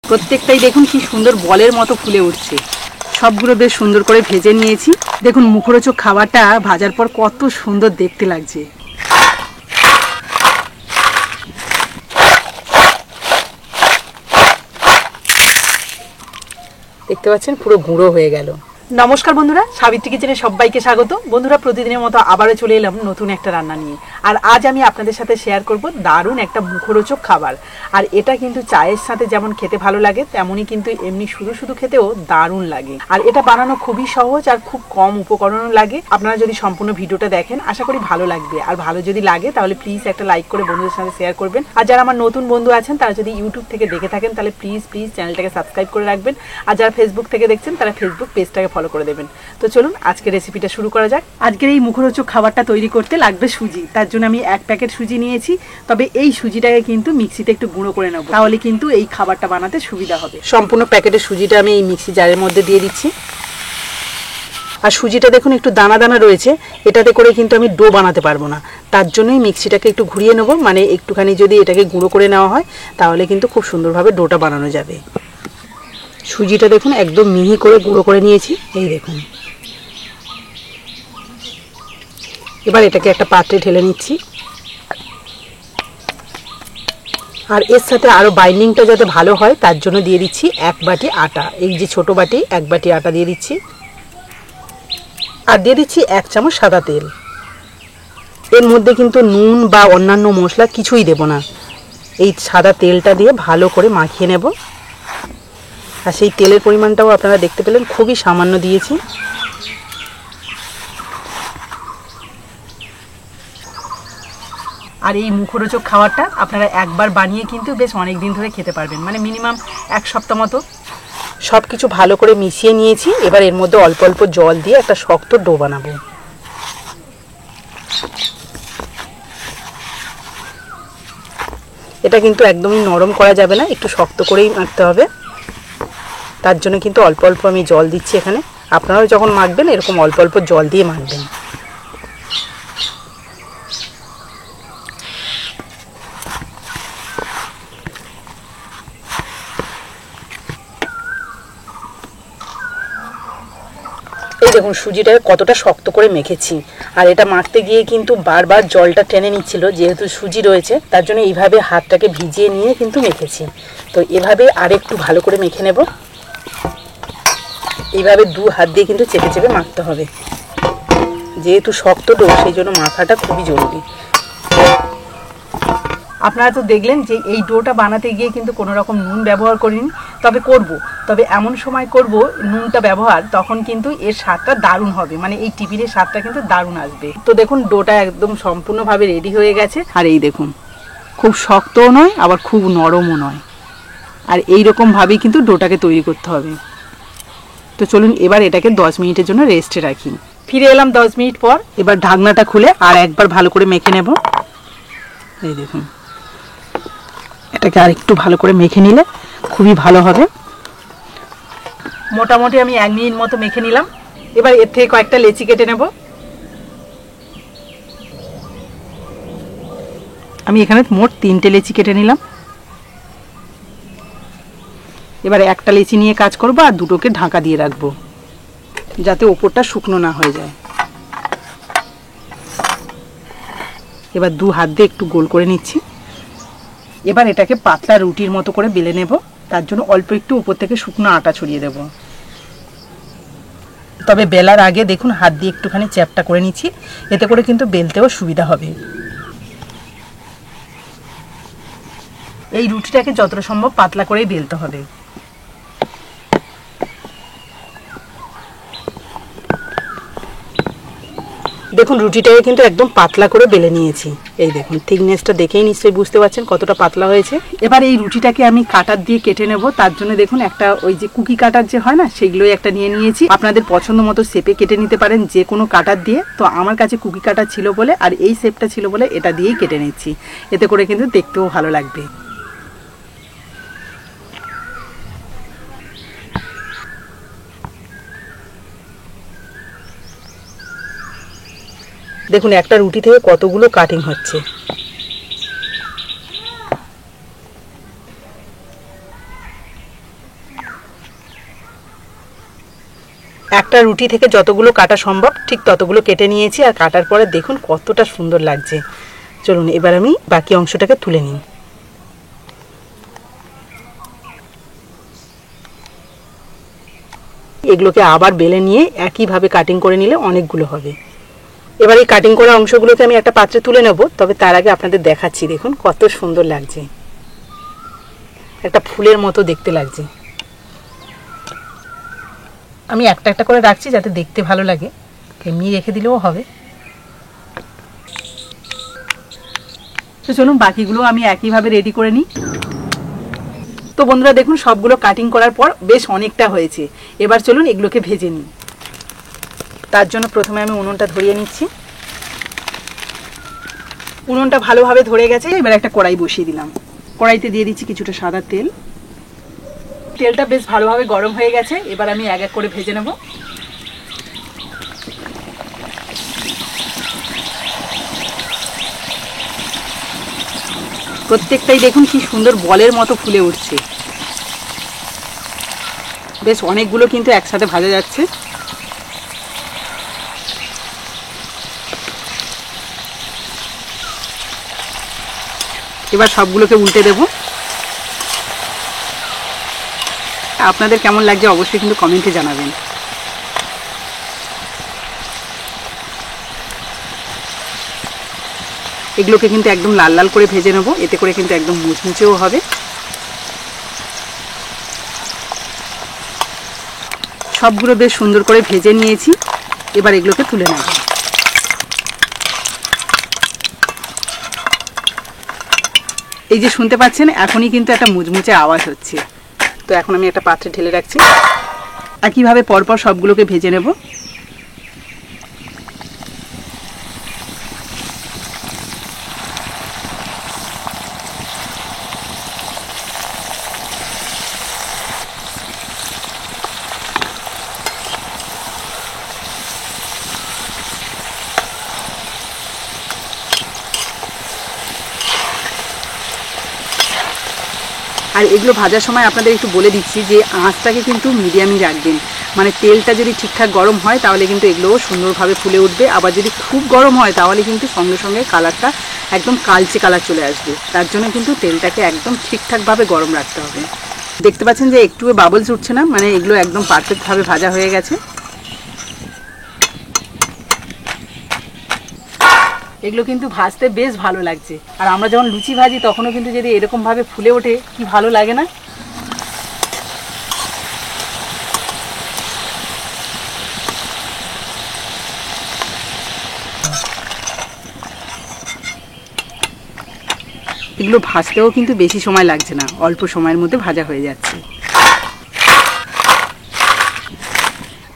প্রত্যেকটাই দেখুন কি সুন্দর বলের মতো ফুলে উঠছে। সবগুলো বেশ সুন্দর করে ভেজে নিয়েছি। দেখুন মুখরোচক খাবারটা ভাজার পর কত সুন্দর দেখতে লাগছে। দেখতে পাচ্ছেন পুরো গুঁড়ো হয়ে গেল। নমস্কার বন্ধুরা, সাবিত্রী কিচেনে সবাইকে স্বাগত। বন্ধুরা, প্রতিদিনের মতো আবারও চলে এলাম নতুন একটা রান্না নিয়ে। আর আজ আমি আপনাদের সাথে শেয়ার করব দারুণ একটা মুখরোচক খাবার। আর এটা কিন্তু চায়ের সাথে যেমন খেতে ভালো লাগে, তেমনই কিন্তু এমনি শুধু শুধু খেতেও দারুণ লাগে। আর এটা বানানো খুবই সহজ আর খুব কম উপকরণও লাগে। আপনারা যদি সম্পূর্ণ ভিডিওটা দেখেন আশা করি ভালো লাগবে। আর ভালো যদি লাগে তাহলে প্লিজ একটা লাইক করে বন্ধুদের সাথে শেয়ার করবেন। আর যারা আমার নতুন বন্ধু আছেন তারা যদি ইউটিউব থেকে দেখে থাকেন তাহলে প্লিজ চ্যানেলটাকে সাবস্ক্রাইব করে রাখবেন। আর যারা ফেসবুক থেকে দেখছেন তারা ফেসবুক পেজটাকে ফলো করে দেবেন। তো চলুন আজকে রেসিপিটা শুরু করা যাক। আজকের এই মুখরোচক খাবারটা তৈরি করতে লাগবে সুজি। তার জন্য আমি 1 প্যাকেট সুজি নিয়েছি। তবে এই সুজিটাকে কিন্তু মিক্সিতে একটু গুঁড়ো করে নেব, তাহলে কিন্তু এই খাবারটা বানাতে সুবিধা হবে। সম্পূর্ণ প্যাকেটের সুজিটা আমি এই মিক্সি জারের মধ্যে দিয়ে দিচ্ছি। আর সুজিটা দেখুন একটু দানা দানা রয়েছে, এটাতে করে কিন্তু আমি ডো বানাতে পারবো না। তার জন্যই মিক্সিটাকে একটু ঘুরিয়ে নেব, মানে একটুখানি যদি এটাকে গুঁড়ো করে নেওয়া হয় তাহলে কিন্তু খুব সুন্দরভাবে ডোটা বানানো যাবে। সুজিটা দেখুন একদম মিহি করে গুঁড়ো করে নিয়েছি, এই দেখুন। এবার এটাকে একটা পাত্রে ঢেলে নিচ্ছি। আর এর সাথে আরও বাইন্ডিংটা যাতে ভালো হয় তার জন্য দিয়ে দিচ্ছি 1 বাটি আটা। এই যে ছোট বাটি 1 বাটি আটা দিয়ে দিচ্ছি। আর দিয়ে দিচ্ছি 1 চামচ সাদা তেল। এর মধ্যে কিন্তু নুন বা অন্যান্য মশলা কিছুই দেব না। এই সাদা তেলটা দিয়ে ভালো করে মাখিয়ে নেব। আর সেই তেলের পরিমাণটাও আপনারা দেখতে পেলেন, খুবই সামান্য দিয়েছি। আর এই মুখরোচক খাবারটা আপনারা একবার বানিয়ে কিন্তু বেশ অনেক দিন ধরে খেতে পারবেন, মানে মিনিমাম 1 সপ্তাহ মতো। সব কিছু ভালো করে মিশিয়ে নিয়েছি। এবার এর মধ্যে অল্প অল্প জল দিয়ে একটা শক্ত ডো বানাবো। এটা কিন্তু একদমই নরম করা যাবে না, একটু শক্ত করেই মাখতে হবে। তার জন্য কিন্তু অল্প অল্প আমি জল দিচ্ছি এখানে। আপনারাও যখন মাখবেন এরকম অল্প অল্প জল দিয়ে মাখবেন। এই দেখুন সুজিটাকে কতটা শক্ত করে মেখেছি। আর এটা মাখতে গিয়ে কিন্তু বারবার জলটা টেনে নিচ্ছিল, যেহেতু সুজি রয়েছে তার জন্য এইভাবে হাতটাকে ভিজিয়ে নিয়ে কিন্তু মেখেছি। তো এভাবে আর একটু ভালো করে মেখে নেব। এইভাবে 2 হাত দিয়ে কিন্তু চেপে চেপে মাখতে হবে, যেহেতু শক্ত ডো সেই জন্য মাখাটা খুবই জরুরি। আপনারা তো দেখলেন যে এই ডোটা বানাতে গিয়ে কিন্তু কোনো রকম নুন ব্যবহার করিনি, তবে এমন সময় করব নুনটা ব্যবহার, তখন কিন্তু এর স্বাদটা দারুণ হবে, মানে এই টিফিনের স্বাদটা কিন্তু দারুণ আসবে। তো দেখুন ডোটা একদম সম্পূর্ণভাবে রেডি হয়ে গেছে। আর এই দেখুন খুব শক্তও নয় আবার খুব নরমও নয়। আর এইরকমভাবেই কিন্তু ডোটাকে তৈরি করতে হবে। তো চলুন এবার এটাকে 10 মিনিটের জন্য রেস্টে রাখি। ফিরে এলাম 10 মিনিট পর। এবার ঢাকনাটা খুলে আর একবার ভালো করে মেখে নেব। এই দেখুন এটাকে আর একটু ভালো করে মেখে নিলে খুবই ভালো হবে। মোটামুটি আমি 1 মিনিট মতো মেখে নিলাম। এবার এর থেকে কয়েকটা লেচি কেটে নেব। আমি এখানে মোট 3টে লেচি কেটে নিলাম। এবার একটা লেচি নিয়ে কাজ করব আর দুটোকে ঢাকা দিয়ে রাখবো, যাতে ওপরটা শুকনো না হয়ে যায়। এবার 2 হাত দিয়ে একটু গোল করে নিচ্ছি। এবার এটাকে পাতলা রুটির মতো করে বেলে নেব। তার জন্য অল্প একটু উপর থেকে শুকনো আটা ছড়িয়ে দেব। তবে বেলার আগে দেখুন হাত দিয়ে একটুখানি চ্যাপটা করে নিচ্ছি, এতে করে কিন্তু বেলতেও সুবিধা হবে। এই রুটিটাকে যতটা সম্ভব পাতলা করেই বেলতে হবে। দেখুন রুটিটাকে কিন্তু একদম পাতলা করে বেলে নিয়েছি। এই দেখুন থিকনেসটা দেখেই নিশ্চয়ই বুঝতে পারছেন কতটা পাতলা হয়েছে। এবার এই রুটিটাকে আমি কাটার দিয়ে কেটে নেব। তার জন্য দেখুন একটা ওই যে কুকি কাটার যে হয় না, সেগুলোই একটা নিয়ে নিয়েছি। আপনাদের পছন্দ মতো শেপে কেটে নিতে পারেন যে কোনো কাটার দিয়ে। তো আমার কাছে কুকি কাটার ছিল বলে আর এই শেপটা ছিল বলে এটা দিয়েই কেটে নিচ্ছি, এতে করে কিন্তু দেখতেও ভালো লাগবে। দেখুন একটা রুটি থেকে কতগুলো কাটিং হচ্ছে। একটা রুটি থেকে যতগুলো কাটা সম্ভব ঠিক ততগুলো কেটে নিয়েছি। আর কাটার পরে দেখুন কতটা সুন্দর লাগছে। চলুন এবার আমি বাকি অংশটাকে তুলে নিই। এগুলোকে আবার বেলে নিয়ে একইভাবে কাটিং করে নিলে অনেকগুলো হবে। এবার এই কাটিং করা অংশগুলোকে আমি একটা পাত্রে তুলে নেব। তবে তার আগে আপনাদের দেখাচ্ছি, দেখুন কত সুন্দর লাগছে, একটা ফুলের মতো দেখতে লাগছে। আমি একটা একটা করে রাখছি যাতে দেখতে ভালো লাগে, এমনি রেখে দিলেও হবে। তো চলুন বাকিগুলো আমি একইভাবে রেডি করে নিই। তো বন্ধুরা দেখুন সবগুলো কাটিং করার পর বেশ অনেকটা হয়েছে। এবার চলুন এগুলোকে ভেজে নিই। তার জন্য প্রথমে আমি উনুনটা ধরিয়ে নিচ্ছি। উনুনটা ভালোভাবে ধরে গেছে। এবার একটা কড়াই বসিয়ে দিলাম। কড়াইতে দিয়ে দিচ্ছি কিছুটা সাদা তেল। তেলটা বেশ ভালোভাবে গরম হয়ে গেছে। এবার আমি এক এক করে ভেজে নেব। প্রত্যেকটাই দেখুন কি সুন্দর বলের মতো ফুলে উঠছে। বেশ অনেকগুলো কিন্তু একসাথে ভাজা যাচ্ছে। এবার সবগুলোকে উল্টে দেব। আপনাদের কেমন লাগছে অবশ্যই কিন্তু কমেন্টে জানাবেন। এগুলোকে কিন্তু একদম লাল লাল করে ভেজে নেব, এতে করে কিন্তু একদম মুচমুচেও হবে। সবগুলো বেশ সুন্দর করে ভেজে নিয়েছি। এবার এগুলোকে তুলে নেব। এই যে শুনতে পাচ্ছেন এখনই কিন্তু একটা মুচমুচে আওয়াজ হচ্ছে। তো এখন আমি একটা পাত্রে ঢেলে রাখছি। একইভাবে পরপর সবগুলোকে ভেজে নেব। আর এগুলো ভাজার সময় আপনাদের একটু বলে দিচ্ছি যে আঁচটাকে কিন্তু মিডিয়ামই রাখবেন। মানে তেলটা যদি ঠিকঠাক গরম হয় তাহলে কিন্তু এগুলোও সুন্দরভাবে ফুলে উঠবে। আবার যদি খুব গরম হয় তাহলে কিন্তু সঙ্গে সঙ্গে কালারটা একদম কালচে কালার চলে আসবে। তার জন্য কিন্তু তেলটাকে একদম ঠিকঠাকভাবে গরম রাখতে হবে। দেখতে পাচ্ছেন যে একটুও বাবলস উঠছে না, মানে এগুলো একদম পারফেক্টভাবে ভাজা হয়ে গেছে। এগুলো কিন্তু ভাজতে বেশ ভালো লাগছে। আর আমরা যখন লুচি ভাজি তখনও কিন্তু যদি এরকমভাবে ফুলে ওঠে কি ভালো লাগে না। এগুলো ভাজতেও কিন্তু বেশি সময় লাগছে না, অল্প সময়ের মধ্যে ভাজা হয়ে যাচ্ছে।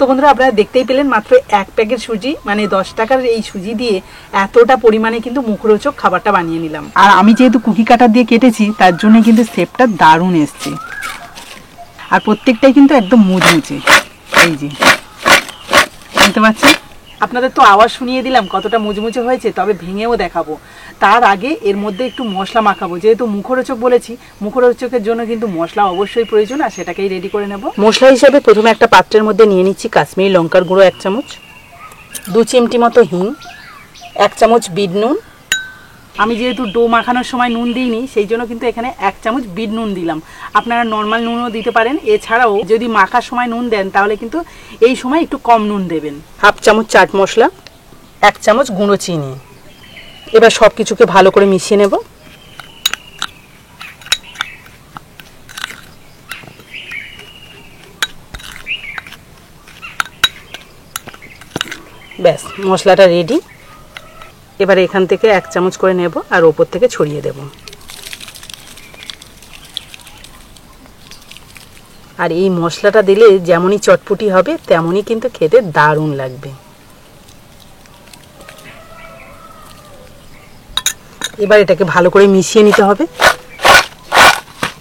তো বন্ধুরা আপনারা দেখতেই পেলেন মাত্র এক প্যাকেট সুজি, মানে 10 টাকার এই সুজি দিয়ে এতটা পরিমাণে কিন্তু মুখরোচক খাবারটা বানিয়ে নিলাম। আর আমি যেহেতু কুকি কাটার দিয়ে কেটেছি তার জন্য কিন্তু শেপটা দারুণ এসছে। আর প্রত্যেকটাই কিন্তু একদম মুচমুচে। এই যে শুনতে পাচ্ছেন, আপনাদের তো আওয়াজ শুনিয়ে দিলাম কতটা মুচমুচে হয়েছে। তবে ভেঙেও দেখাবো। তার আগে এর মধ্যে একটু মশলা মাখাবো। যেহেতু মুখরোচক বলেছি, মুখরোচকের জন্য কিন্তু মশলা অবশ্যই প্রয়োজন, আর সেটাকেই রেডি করে নেব। মশলা হিসাবে প্রথমে একটা পাত্রের মধ্যে নিয়ে নিচ্ছি কাশ্মীরি লঙ্কার গুঁড়ো 1 চামচ, 2 চিমটি মতো হিং, 1 চামচ বিট নুন। আমি যেহেতু ডো মাখানোর সময় নুন দিইনি সেই জন্য কিন্তু এখানে 1 চামচ বিট নুন দিলাম। আপনারা নর্মাল নুনও দিতে পারেন। এছাড়াও যদি মাখার সময় নুন দেন তাহলে কিন্তু এই সময় একটু কম নুন দেবেন। 1/2 চামচ চাট মশলা, 1 চামচ গুঁড়ো চিনি। এবার সব কিছুকে ভালো করে মিশিয়ে নেব। ব্যাস মশলাটা রেডি। এবার এখান থেকে 1 চামচ করে নেব আর ওপর থেকে ছড়িয়ে দেব। আর এই মশলাটা দিলে যেমনই চটপটি হবে তেমনই কিন্তু খেতে দারুণ লাগবে। এবার এটাকে ভালো করে মিশিয়ে নিতে হবে।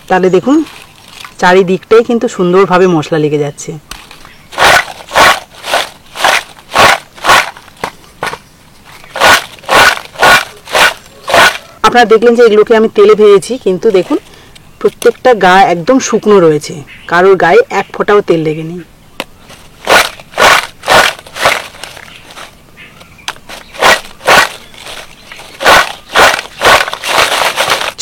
তাহলে দেখুন চারিদিকটাই কিন্তু সুন্দরভাবে মশলা লেগে যাচ্ছে। আপনারা দেখলেন যে এগুলোকে আমি তেলে ভেজেছি, কিন্তু দেখুন প্রত্যেকটা গা একদম শুকনো রয়েছে, কারোর গায়ে এক ফোঁটাও তেল লেগে নেই।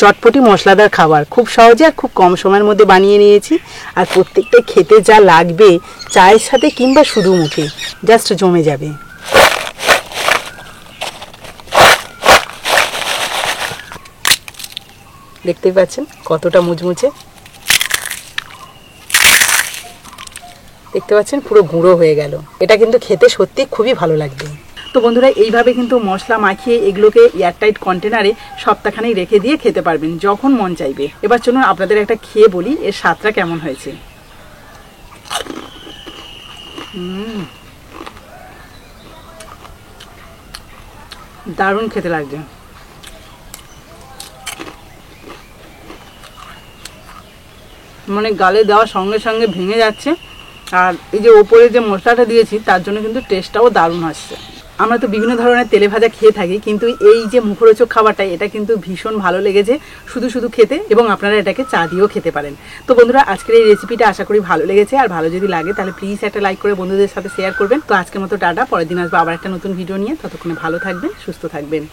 চটপটি মশলাদার খাবার খুব সহজে আর খুব কম সময়ের মধ্যে বানিয়ে নিয়েছি। আর প্রত্যেকটা খেতে যা লাগবে চায়ের সাথে কিংবা শুধু মুখে জাস্ট জমে যাবে। দেখতেই পাচ্ছেন কতটা মুচমুচে, দেখতে পাচ্ছেন পুরো গুঁড়ো হয়ে গেল। এটা কিন্তু খেতে সত্যি খুবই ভালো লাগবে। তো বন্ধুরা এইভাবে কিন্তু মশলা মাখিয়ে এগুলোকে এয়ারটাইট কন্টেনারে সপ্তাহখানেক রেখে দিয়ে খেতে পারবেন যখন মন চাইবে। এবার চলুন আপনাদের একটা খেয়ে বলি এর স্বাদটা কেমন হয়েছে। দারুণ খেতে লাগছে। মানে গালে দেওয়ার সঙ্গে সঙ্গে ভেঙে যাচ্ছে। আর এই যে ওপরে যে মশলাটা দিয়েছি তার জন্য কিন্তু টেস্টটাও দারুণ আসছে। আমরা তো বিভিন্ন ধরনের তেলে ভাজা খেয়ে থাকি, কিন্তু এই যে মুখরোচক খাবারটা এটা কিন্তু ভীষণ ভালো লেগেছে শুধু শুধু খেতে, এবং আপনারা এটাকে চা দিয়েও খেতে পারেন। তো বন্ধুরা আজকের এই রেসিপিটা আশা করি ভালো লেগেছে, আর ভালো যদি লাগে তাহলে প্লিজ একটা লাইক করে বন্ধুদের সাথে শেয়ার করবেন। তো আজকের মতো টাটা, পরের দিন আসবো আবার একটা নতুন ভিডিও নিয়ে। ততক্ষণে ভালো থাকবেন, সুস্থ থাকবেন।